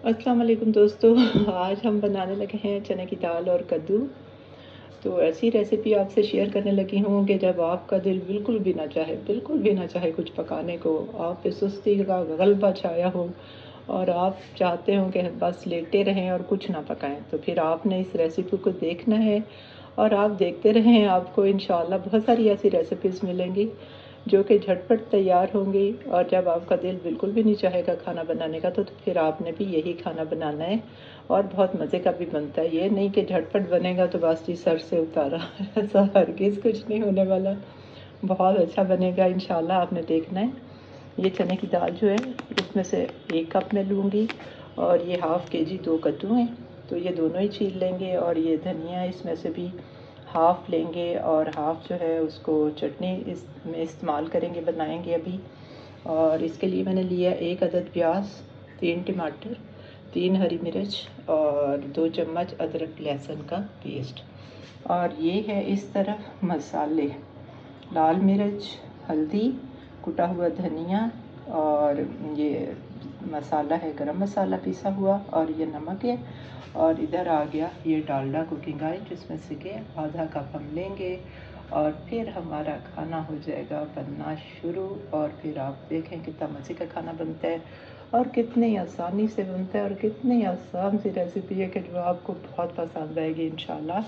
अस्सलाम वालेकुम दोस्तों। आज हम बनाने लगे हैं चने की दाल और कद्दू। तो ऐसी रेसिपी आपसे शेयर करने लगी हूँ कि जब आपका दिल बिल्कुल भी ना चाहे कुछ पकाने को, आप पे सुस्ती का गलबा छाया हो और आप चाहते हो कि बस लेटे रहें और कुछ ना पकाएं, तो फिर आपने इस रेसिपी को देखना है और आप देखते रहें। आपको इंशाल्लाह बहुत सारी ऐसी रेसिपीज़ मिलेंगी जो कि झटपट तैयार होंगी, और जब आपका दिल बिल्कुल भी नहीं चाहेगा खाना बनाने का तो फिर आपने भी यही खाना बनाना है और बहुत मज़े का भी बनता है। ये नहीं कि झटपट बनेगा तो बस जी सर से उतारा ऐसा हरगिज़ कुछ नहीं होने वाला। बहुत अच्छा बनेगा इंशाल्लाह, आपने देखना है। ये चने की दाल जो है उसमें से 1 कप मैं लूँगी और ये हाफ़ केजी 2 कद्दू हैं, तो ये दोनों ही छील लेंगे। और ये धनिया इसमें से भी हाफ़ लेंगे और हाफ़ जो है उसको चटनी इसमें इस्तेमाल करेंगे, बनाएंगे अभी। और इसके लिए मैंने लिया 1 अदद प्याज, 3 टमाटर, 3 हरी मिर्च और 2 चम्मच अदरक लहसुन का पेस्ट। और ये है इस तरफ मसाले, लाल मिर्च, हल्दी, कुटा हुआ धनिया और ये मसाला है गरम मसाला पिसा हुआ, और ये नमक है। और इधर आ गया ये डालडा कुकिंग ऑयल, जिसमें से के आधा कप हम लेंगे और फिर हमारा खाना हो जाएगा बनना शुरू। और फिर आप देखें कितना मज़े का खाना बनता है और कितनी आसानी से बनता है और कितनी आसान सी रेसिपी है कि जो आपको बहुत पसंद आएगी इंशाल्लाह।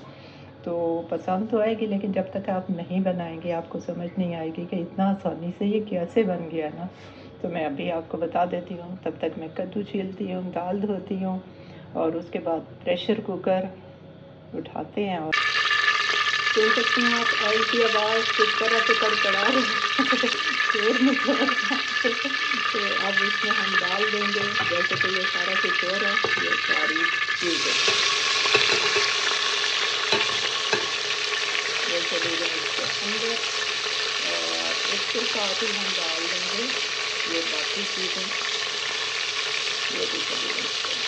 तो पसंद तो आएगी, लेकिन जब तक आप नहीं बनाएंगे आपको समझ नहीं आएगी कि इतना आसानी से ये कैसे बन गया ना। तो मैं अभी आपको बता देती हूँ। तब तक मैं कद्दू छीलती हूँ, दाल धोती हूँ और उसके बाद प्रेशर कुकर उठाते हैं। और सुन सकते हैं आप ऑयल की आवाज़ किस तरह से कड़कड़ा रही है शोर निकल रहा है। तो अब इसमें हम डाल देंगे, जैसे कि ये सारा कुछ हो रहा है, ये सारी चीज़ें ये चली गई इसके अंदर। और इसके साथ ही हम डाल देंगे ये बाकी चीज़ें, ये भी चली गई इसके अंदर।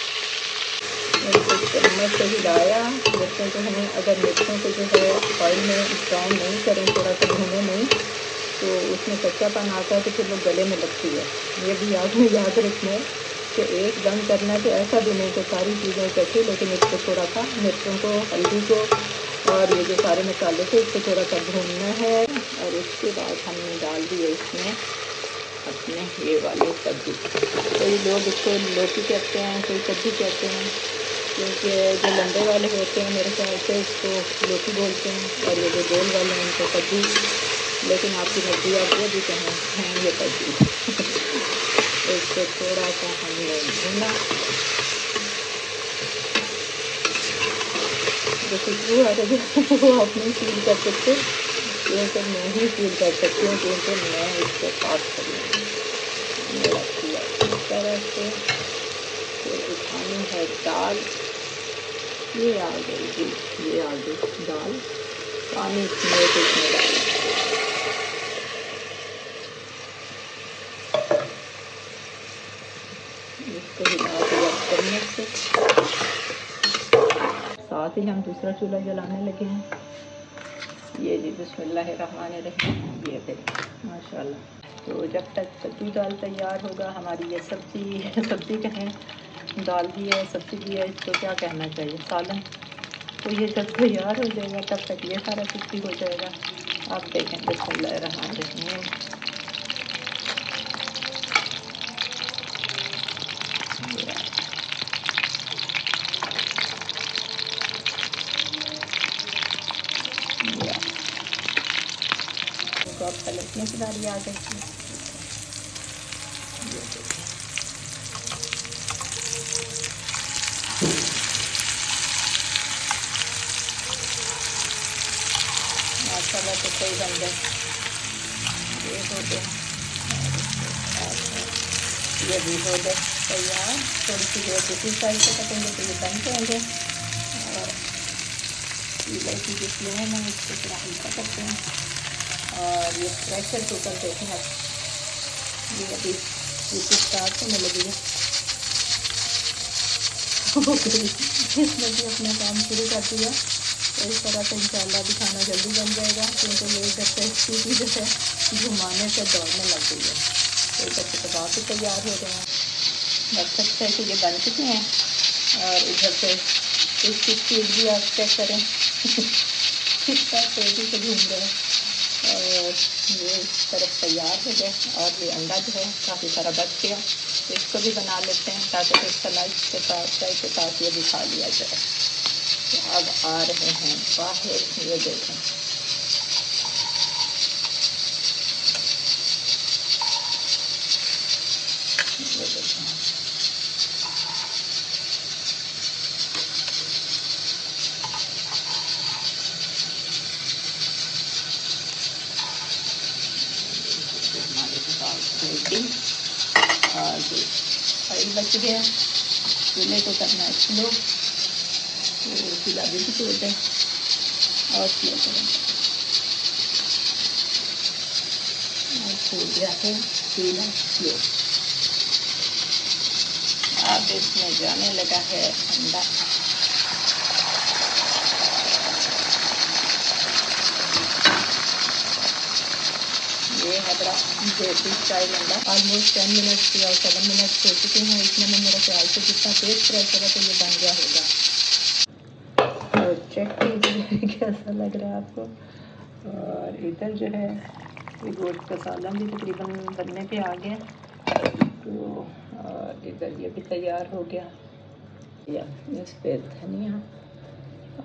चम्मच से हिलाया। मिर्चों को हमें, अगर मिर्चों को जो है ऑयल में ब्राउन नहीं करें, थोड़ा सा भूने नहीं, तो उसमें कच्चापन आता है तो फिर वो गले में लगती है। ये भी आपने याद रखना है कि एकदम करना है तो ऐसा भी नहीं कि सारी चीज़ें इकट्ठी, लेकिन इसको थोड़ा सा मिर्चों को, हल्दी को और ये जो सारे मसाले थे इसको थोड़ा सा भूनना है। और उसके बाद हमने डाल दिए इसमें अपने ये वाले कद्दू। कई लोग इसको लौकी कहते हैं, कोई कद्दू कहते हैं, क्योंकि जो लंबे वाले होते हैं मेरे ख्याल से इसको लौकी बोलते हैं, और ये जो गोल वाले हैं इनको कद्दू। लेकिन आपकी मर्जी, आप वो भी कहें, हैं ये कद्दू। इसको थोड़ा सा हमने भूना, जो खुशबू आ रही है वो आप नहीं फील कर सकते, लेकिन मैं ही फील कर सकती हूँ क्योंकि मैं इसको पास करूँगी मेरा किया इस तरह से। फिर उठानी है दाल, ये आ गई जी, ये आ गई दाल। पानी इसमें डाल, इसको हिला दिया चम्मच से। साथ ही हम दूसरा चूल्हा जलाने लगे हैं। ये जी बिस्मिल्लाहिर्रहमानिर्रहीम, ये देखिए माशाल्लाह। तो जब तक कद्दू दाल तैयार होगा, हमारी ये सब्ज़ी कहें, दाल भी है, सब्ज़ी भी है, इसको क्या कहना चाहिए, सालन। तो ये जब तैयार हो जाएगा तब तक ये सारा कुछ भी हो जाएगा। आप देखें बिस्मिल्लाहिर्रहमानिर्रहीम। तो आप पलटने की बारी आ गई थी। माशाल्लाह तो सही बन गए, ये हो गए, ये भी हो गए तैयार। थोड़ी सी जो दूसरी साइड से कटेंगे तो ये बन जाएंगे। और इलायची की फ्लेम है इसको थोड़ा हल्का करते हैं। और ये प्रेशर कुकर देखें आप, ये अभी स्टार्ट होने लगी है। इसमें भी अपना काम शुरू कर दिया। तो इस तरह से इंशाल्लाह भी खाना जल्दी बन जाएगा, क्योंकि ये इधर से सीटी जो है घुमाने से दौड़ने लग गई है। तो इधर से कबाब भी तैयार हो गए हैं। बस अच्छा है कि ये बन चुके हैं। और इधर से इसकी स्पीड भी आप चेक करें किस तरह तेज़ी से घूम रहा है। और ये इस तरफ तैयार हो गया। और ये अंडा जो है काफ़ी सारा बच गया, तो इसको भी बना लेते हैं ताकि फिर सलाद के साथ चाय के साथ ये भी खा लिया जाए। तो अब आ रहे हैं बाहर, ये देखें। ये देखें, हमारे पास रेडी। और ऑयल बच गया, चूल्हे को करना है स्लो, तो चूल्हा भी छोड़ दें और स्लो करें। और हो गया है चूल्हा स्लो। अब इसमें जाने लगा है अंडा। ये है बड़ा देसी स्टाइल अंडा। ऑलमोस्ट 10 मिनट्स या 7 मिनट्स हो चुके हैं। इसमें मैं मेरे ख्याल से जितना तेज प्रेशर है तो ये बन गया होगा। तो चेक कीजिए कैसा लग रहा है आपको। और इधर जो है ये गोश्त का सालन भी तकरीबन बनने पे आ गया। तो और इधर ये भी तैयार हो गया। या इस पे धनिया,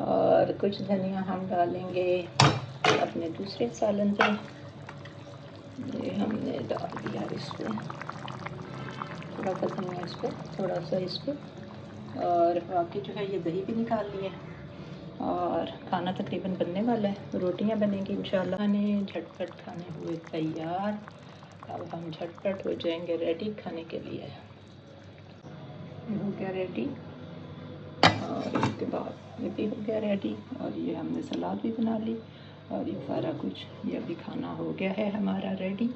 और कुछ धनिया हम डालेंगे अपने दूसरे सालन पे। ये हमने डाल दिया इस पर, थोड़ा सा धनिया इस पर, थोड़ा सा इस पर। और बाकी जो है ये दही भी निकाल लिए। और खाना तकरीबन बनने वाला है, रोटियां बनेंगी इंशाल्लाह। खाने झटपट खाने हुए तैयार। अब हम झटपट हो जाएंगे रेडी खाने के लिए। ये हो गया रेडी, और इसके बाद ये भी हो गया रेडी। और ये हमने सलाद भी बना ली, और ये सारा कुछ ये अभी खाना हो गया है हमारा रेडी।